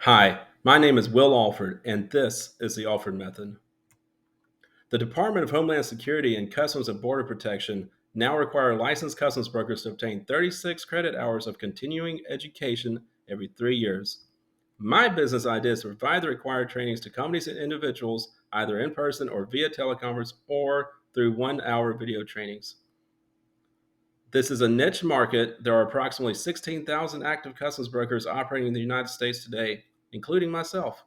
Hi, my name is Will Alford, and this is the Alford Method. The Department of Homeland Security and Customs and Border Protection now require licensed customs brokers to obtain 36 credit hours of continuing education every 3 years. My business idea is to provide the required trainings to companies and individuals, either in person or via teleconference or through 1 hour video trainings. This is a niche market. There are approximately 16,000 active customs brokers operating in the United States today, including myself.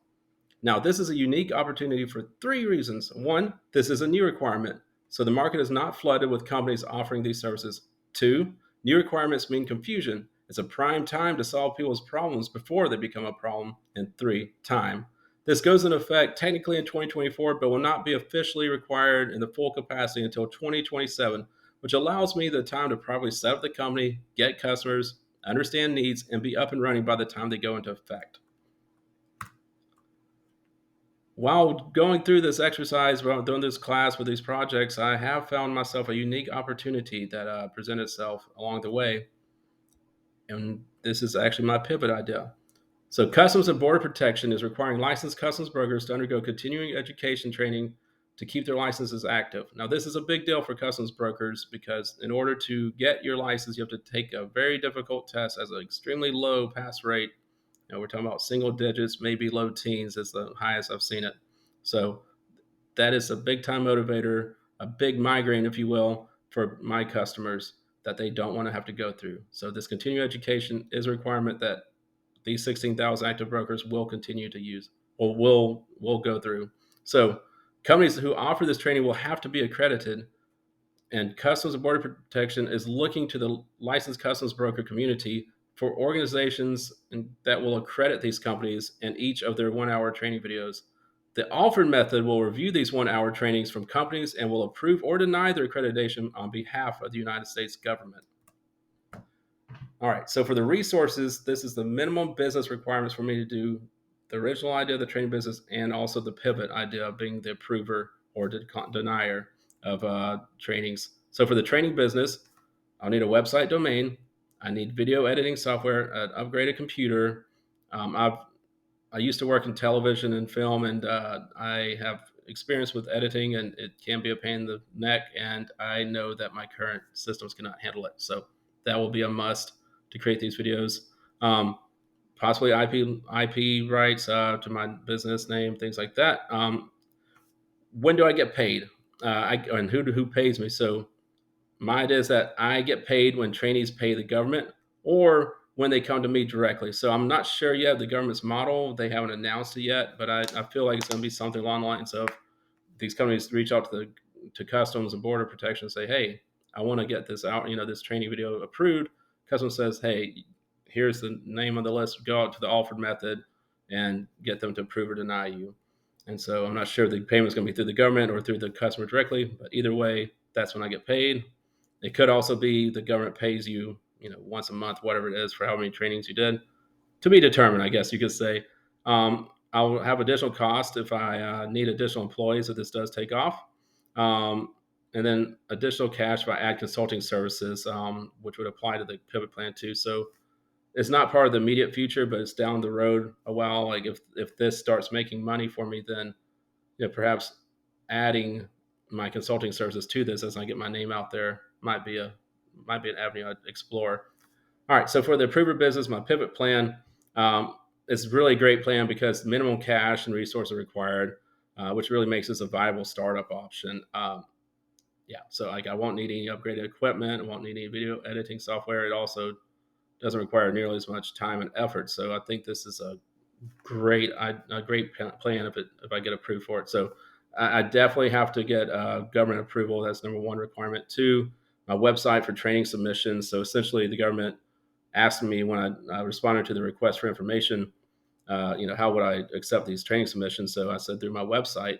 Now, this is a unique opportunity for three reasons. One, this is a new requirement, so the market is not flooded with companies offering these services. Two, new requirements mean confusion. It's a prime time to solve people's problems before they become a problem. And three, time. This goes into effect technically in 2024, but will not be officially required in the full capacity until 2027, which allows me the time to properly set up the company, get customers, understand needs, and be up and running by the time they go into effect. While going through this exercise, while doing this class with these projects, I have found myself a unique opportunity that presented itself along the way. And this is actually my pivot idea. So, Customs and Border Protection is requiring licensed customs brokers to undergo continuing education training to keep their licenses active. Now, this is a big deal for customs brokers because in order to get your license, you have to take a very difficult test as an extremely low pass rate. We're talking about single digits, maybe low teens is the highest I've seen it. So that is a big time motivator, a big migraine, if you will, for my customers that they don't want to have to go through. So this continuing education is a requirement that these 16,000 active brokers will continue to use or will go through. So companies who offer this training will have to be accredited, and Customs and Border Protection is looking to the licensed customs broker community for organizations that will accredit these companies in each of their 1 hour training videos. The Alford method will review these 1 hour trainings from companies and will approve or deny their accreditation on behalf of the United States government. All right, so for the resources, this is the minimum business requirements for me to do the original idea of the training business and also the pivot idea of being the approver or denier of trainings. So for the training business, I'll need a website domain. I need video editing software, an upgraded computer. I used to work in television and film, and I have experience with editing, and it can be a pain in the neck. And I know that my current systems cannot handle it, so that will be a must to create these videos. Possibly IP rights to my business name, things like that. When do I get paid? And who pays me? So my idea is that I get paid when trainees pay the government or when they come to me directly. So I'm not sure yet the government's model. They haven't announced it yet, but I feel like it's going to be something along the lines of these companies reach out to Customs and Border Protection and say, hey, I want to get this out, this training video approved. Customs says, hey, here's the name on the list. Go out to the Alford method and get them to approve or deny you. And so I'm not sure if the payment's going to be through the government or through the customer directly, but either way, that's when I get paid. It could also be the government pays you, once a month, whatever it is, for how many trainings you did. To be determined, I guess you could say. I'll have additional cost if I need additional employees if this does take off. And then additional cash if I add consulting services, which would apply to the pivot plan too. So it's not part of the immediate future, but it's down the road a while. Like if this starts making money for me, then perhaps adding my consulting services to this as I get my name out there might be an avenue I'd explore. All right, so for the approver business, my pivot plan is really a great plan because minimum cash and resources are required, which really makes this a viable startup option. So I won't need any upgraded equipment. I won't need any video editing software. It also doesn't require nearly as much time and effort. So I think this is a great plan if I get approved for it. So I definitely have to get government approval. That's number one requirement. Two, my website for training submissions. So essentially, the government asked me when I responded to the request for information, how would I accept these training submissions? So I said through my website,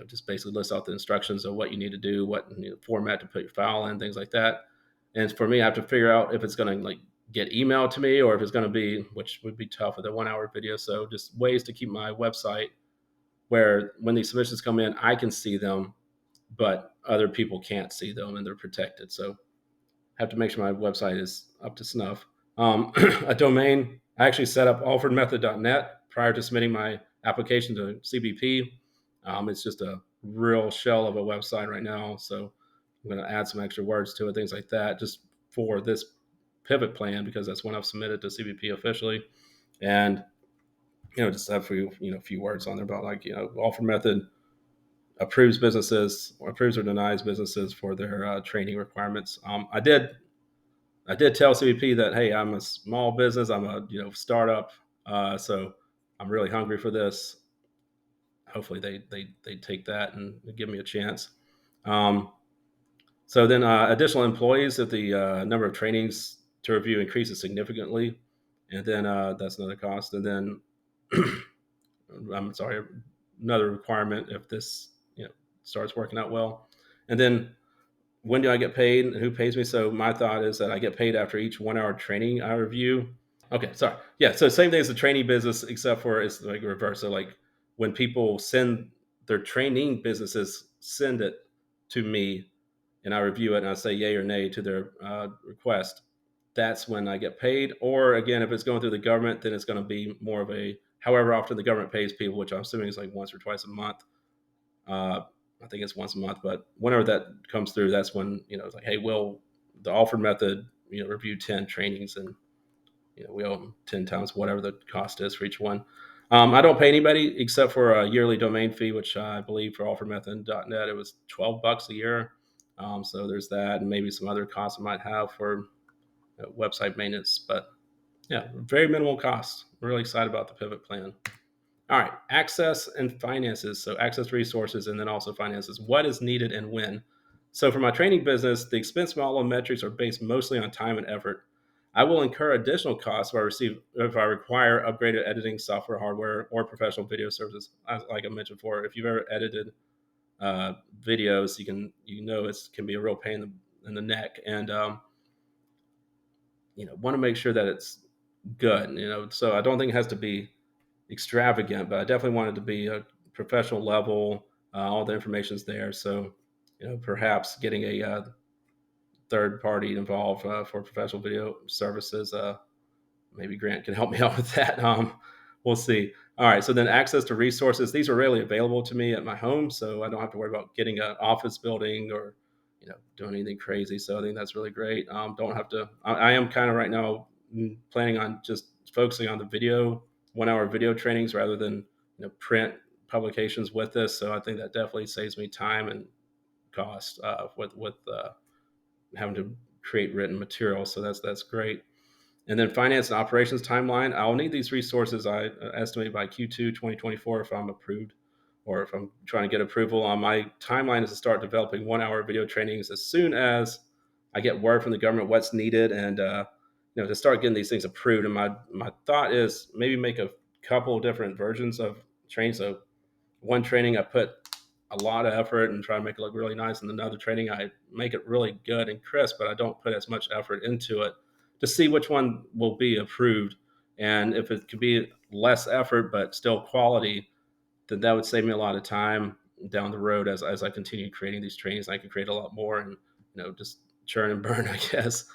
just basically list out the instructions of what you need to do, what format to put your file in, things like that. And for me, I have to figure out if it's going to get emailed to me or if it's going to be, which would be tough with a 1 hour video. So just ways to keep my website where when these submissions come in, I can see them, but other people can't see them and they're protected. So I have to make sure my website is up to snuff. A domain, I actually set up alfordmethod.net prior to submitting my application to CBP. It's just a real shell of a website right now, so I'm going to add some extra words to it, things like that, just for this pivot plan because that's when I've submitted to CBP officially, and just have a few words on there about like Alford Method approves or denies businesses for their training requirements. I did tell CBP that hey, I'm a small business, I'm a startup, so I'm really hungry for this. Hopefully, they take that and give me a chance. Um, so then, additional employees if the number of trainings to review increases significantly, and then that's another cost. And then, I'm sorry, another requirement if this starts working out well. And then when do I get paid and who pays me? So my thought is that I get paid after each 1 hour training I review. Okay, sorry. Yeah, so same thing as the training business, except for it's like reverse. So like when people send their training businesses send it to me, and I review it and I say yay or nay to their request. That's when I get paid. Or again, if it's going through the government, then it's going to be more of a however often the government pays people, which I'm assuming is like once or twice a month. Uh, I think it's once a month, but whenever that comes through, that's when it's like, hey, will the Alford method review 10 trainings and we owe them 10 times whatever the cost is for each one. I don't pay anybody except for a yearly domain fee, which I believe for alfordmethod.net it was $12 a year. So there's that, and maybe some other costs I might have for website maintenance. But yeah, very minimal costs. I'm really excited about the pivot plan. All right, access and finances. So access resources and then also finances. What is needed and when? So for my training business, the expense model and metrics are based mostly on time and effort. I will incur additional costs if I require upgraded editing software, hardware, or professional video services. Like I mentioned before, if you've ever edited videos, it can be a real pain in the neck, and want to make sure that it's good. So I don't think it has to be extravagant, but I definitely want it to be a professional level. All the information's there, so perhaps getting a third party involved for professional video services. Maybe Grant can help me out with that. We'll see. All right, so then access to resources. These are rarely available to me at my home, so I don't have to worry about getting an office building or doing anything crazy. So I think that's really great. Don't have to. I am kind of right now planning on just focusing on the video 1 hour video trainings rather than print publications with this. So I think that definitely saves me time and cost with having to create written material. So that's great. And then finance and operations timeline. I'll need these resources, I estimate, by Q2 2024 if I'm approved or if I'm trying to get approval. My timeline is to start developing 1 hour video trainings as soon as I get word from the government what's needed and to start getting these things approved. And my thought is maybe make a couple of different versions of trainings. So one training I put a lot of effort and try to make it look really nice, and another training I make it really good and crisp, but I don't put as much effort into it to see which one will be approved. And if it could be less effort but still quality, then that would save me a lot of time down the road as I continue creating these trainings. I can create a lot more and just churn and burn, I guess.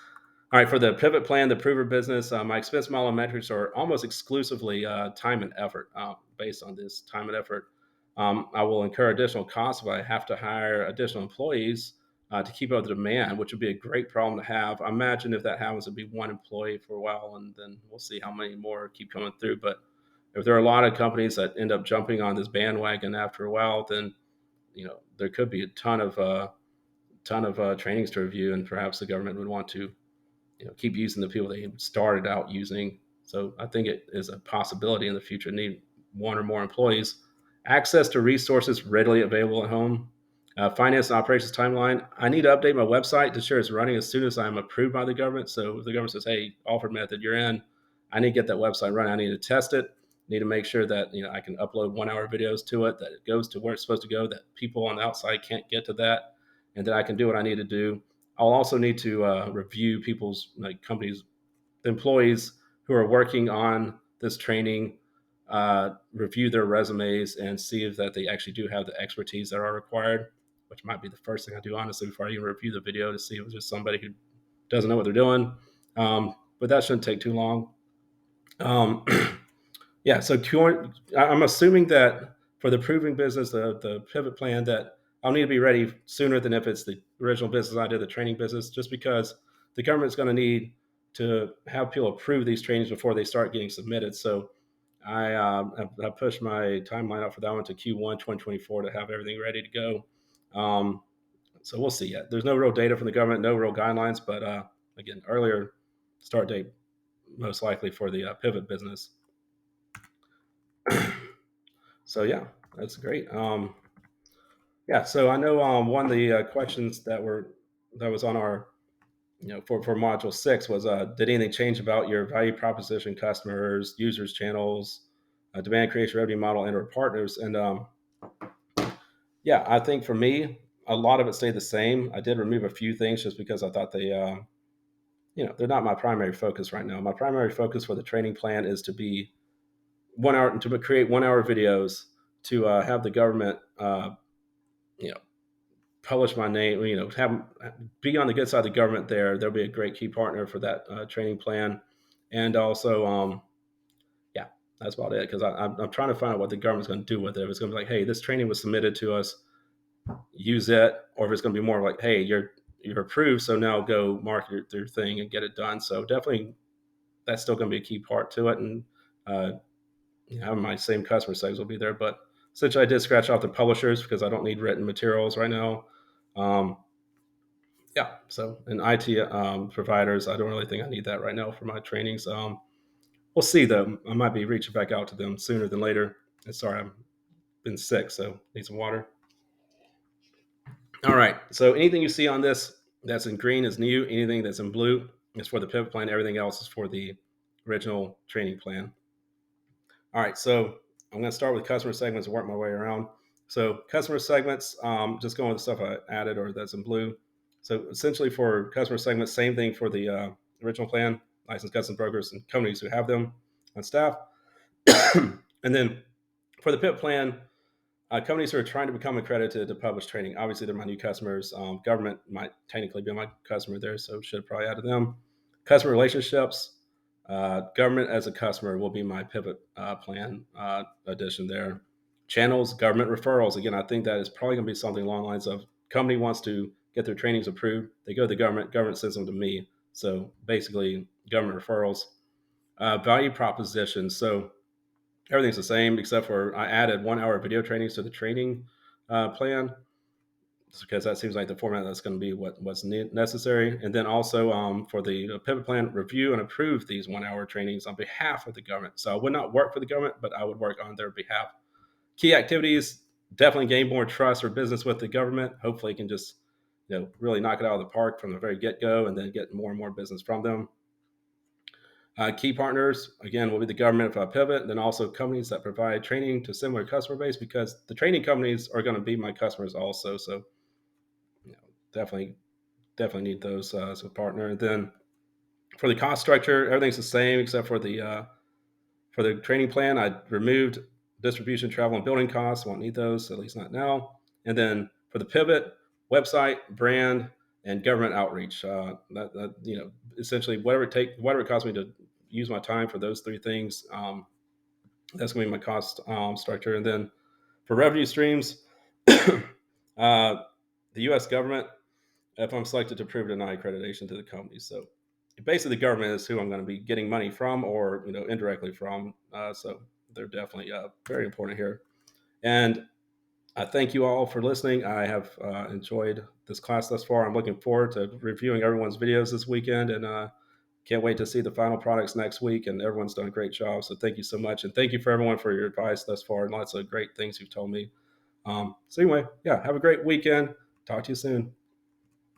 All right, for the pivot plan, the prover business, my expense model and metrics are almost exclusively time and effort based on this time and effort. I will incur additional costs if I have to hire additional employees to keep up with the demand, which would be a great problem to have. I imagine if that happens, it'd be one employee for a while, and then we'll see how many more keep coming through. But if there are a lot of companies that end up jumping on this bandwagon after a while, then there could be a ton of trainings to review, and perhaps the government would want to keep using the people they started out using. So I think it is a possibility in the future to need one or more employees. Access to resources readily available at home. Finance and operations timeline. I need to update my website to ensure it's running as soon as I'm approved by the government. So if the government says, "Hey, Alford Method, you're in," I need to get that website running. I need to test it. Need to make sure that I can upload 1 hour videos to it, that it goes to where it's supposed to go, that people on the outside can't get to that, and that I can do what I need to do. I'll also need to review people's companies, employees who are working on this training, review their resumes and see if that they actually do have the expertise that are required, which might be the first thing I do, honestly, before I even review the video to see if it's just somebody who doesn't know what they're doing. But that shouldn't take too long. Um, yeah, so I'm assuming that for the proving business, the pivot plan, that I'll need to be ready sooner than if it's the original business I did, the training business, just because the government's going to need to have people approve these trainings before they start getting submitted. So I pushed my timeline out for that one to Q1 2024 to have everything ready to go. So we'll see. Yet there's no real data from the government, no real guidelines, but again, earlier start date most likely for the pivot business. So yeah, that's great. Yeah, so I know one of the questions that was on our for module 6 was did anything change about your value proposition, customers, users, channels, demand creation, revenue model, and or partners? And yeah, I think for me, a lot of it stayed the same. I did remove a few things just because I thought they're not my primary focus right now. My primary focus for the training plan is to be 1 hour to create 1 hour videos to have the government you know publish my name, have be on the good side of the government there. There'll be a great key partner for that training plan. And also, yeah, that's about it. Because I'm trying to find out what the government's going to do with it. If it's going to be like, hey, this training was submitted to us, use it, or if it's going to be more like, hey, you're approved, so now go market your thing and get it done. So definitely, that's still going to be a key part to it. And uh, having my same customer segments will be there. But essentially, I did scratch off the publishers because I don't need written materials right now. Um, yeah. So, and IT providers, I don't really think I need that right now for my trainings. We'll see though. I might be reaching back out to them sooner than later. And sorry, I've been sick, so need some water. All right. So anything you see on this that's in green is new. Anything that's in blue is for the pivot plan. Everything else is for the original training plan. All right. So I'm going to start with customer segments and work my way around. So customer segments, just going with the stuff I added or that's in blue. So essentially for customer segments, same thing for the original plan, licensed custom brokers and companies who have them on staff. And then for the pivot plan, companies who are trying to become accredited to publish training. Obviously, they're my new customers. Government might technically be my customer there, so should probably add to them. Customer relationships, government as a customer will be my pivot plan addition there. Channels, government referrals. Again, I think that is probably going to be something along the lines of company wants to get their trainings approved. They go to the government, government sends them to me. So basically, government referrals. Value proposition. So everything's the same except for I added 1 hour video trainings to the training plan because that seems like the format that's going to be what's necessary. And then also for the pivot plan, review and approve these 1 hour trainings on behalf of the government. So I would not work for the government, but I would work on their behalf. Key activities, definitely gain more trust or business with the government. Hopefully, can just really knock it out of the park from the very get go, and then get more and more business from them. Key partners, again, will be the government if I pivot, then also companies that provide training to similar customer base because the training companies are going to be my customers also. So, you know, definitely, definitely need those as a partner. And then for the cost structure, everything's the same except for the training plan. I removed distribution, travel, and building costs. Won't need those, at least not now. And then for the pivot, website, brand, and government outreach. Essentially whatever it costs me to use my time for those three things. That's going to be my cost structure. And then for revenue streams, the U.S. government, if I'm selected to prove deny accreditation to the company. So basically, the government is who I'm going to be getting money from, or indirectly from. So they're definitely very important here. And I thank you all for listening. I have enjoyed this class thus far. I'm looking forward to reviewing everyone's videos this weekend, and can't wait to see the final products next week. And everyone's done a great job. So thank you so much, and thank you for everyone for your advice thus far and lots of great things you've told me. So anyway, yeah, have a great weekend. Talk to you soon.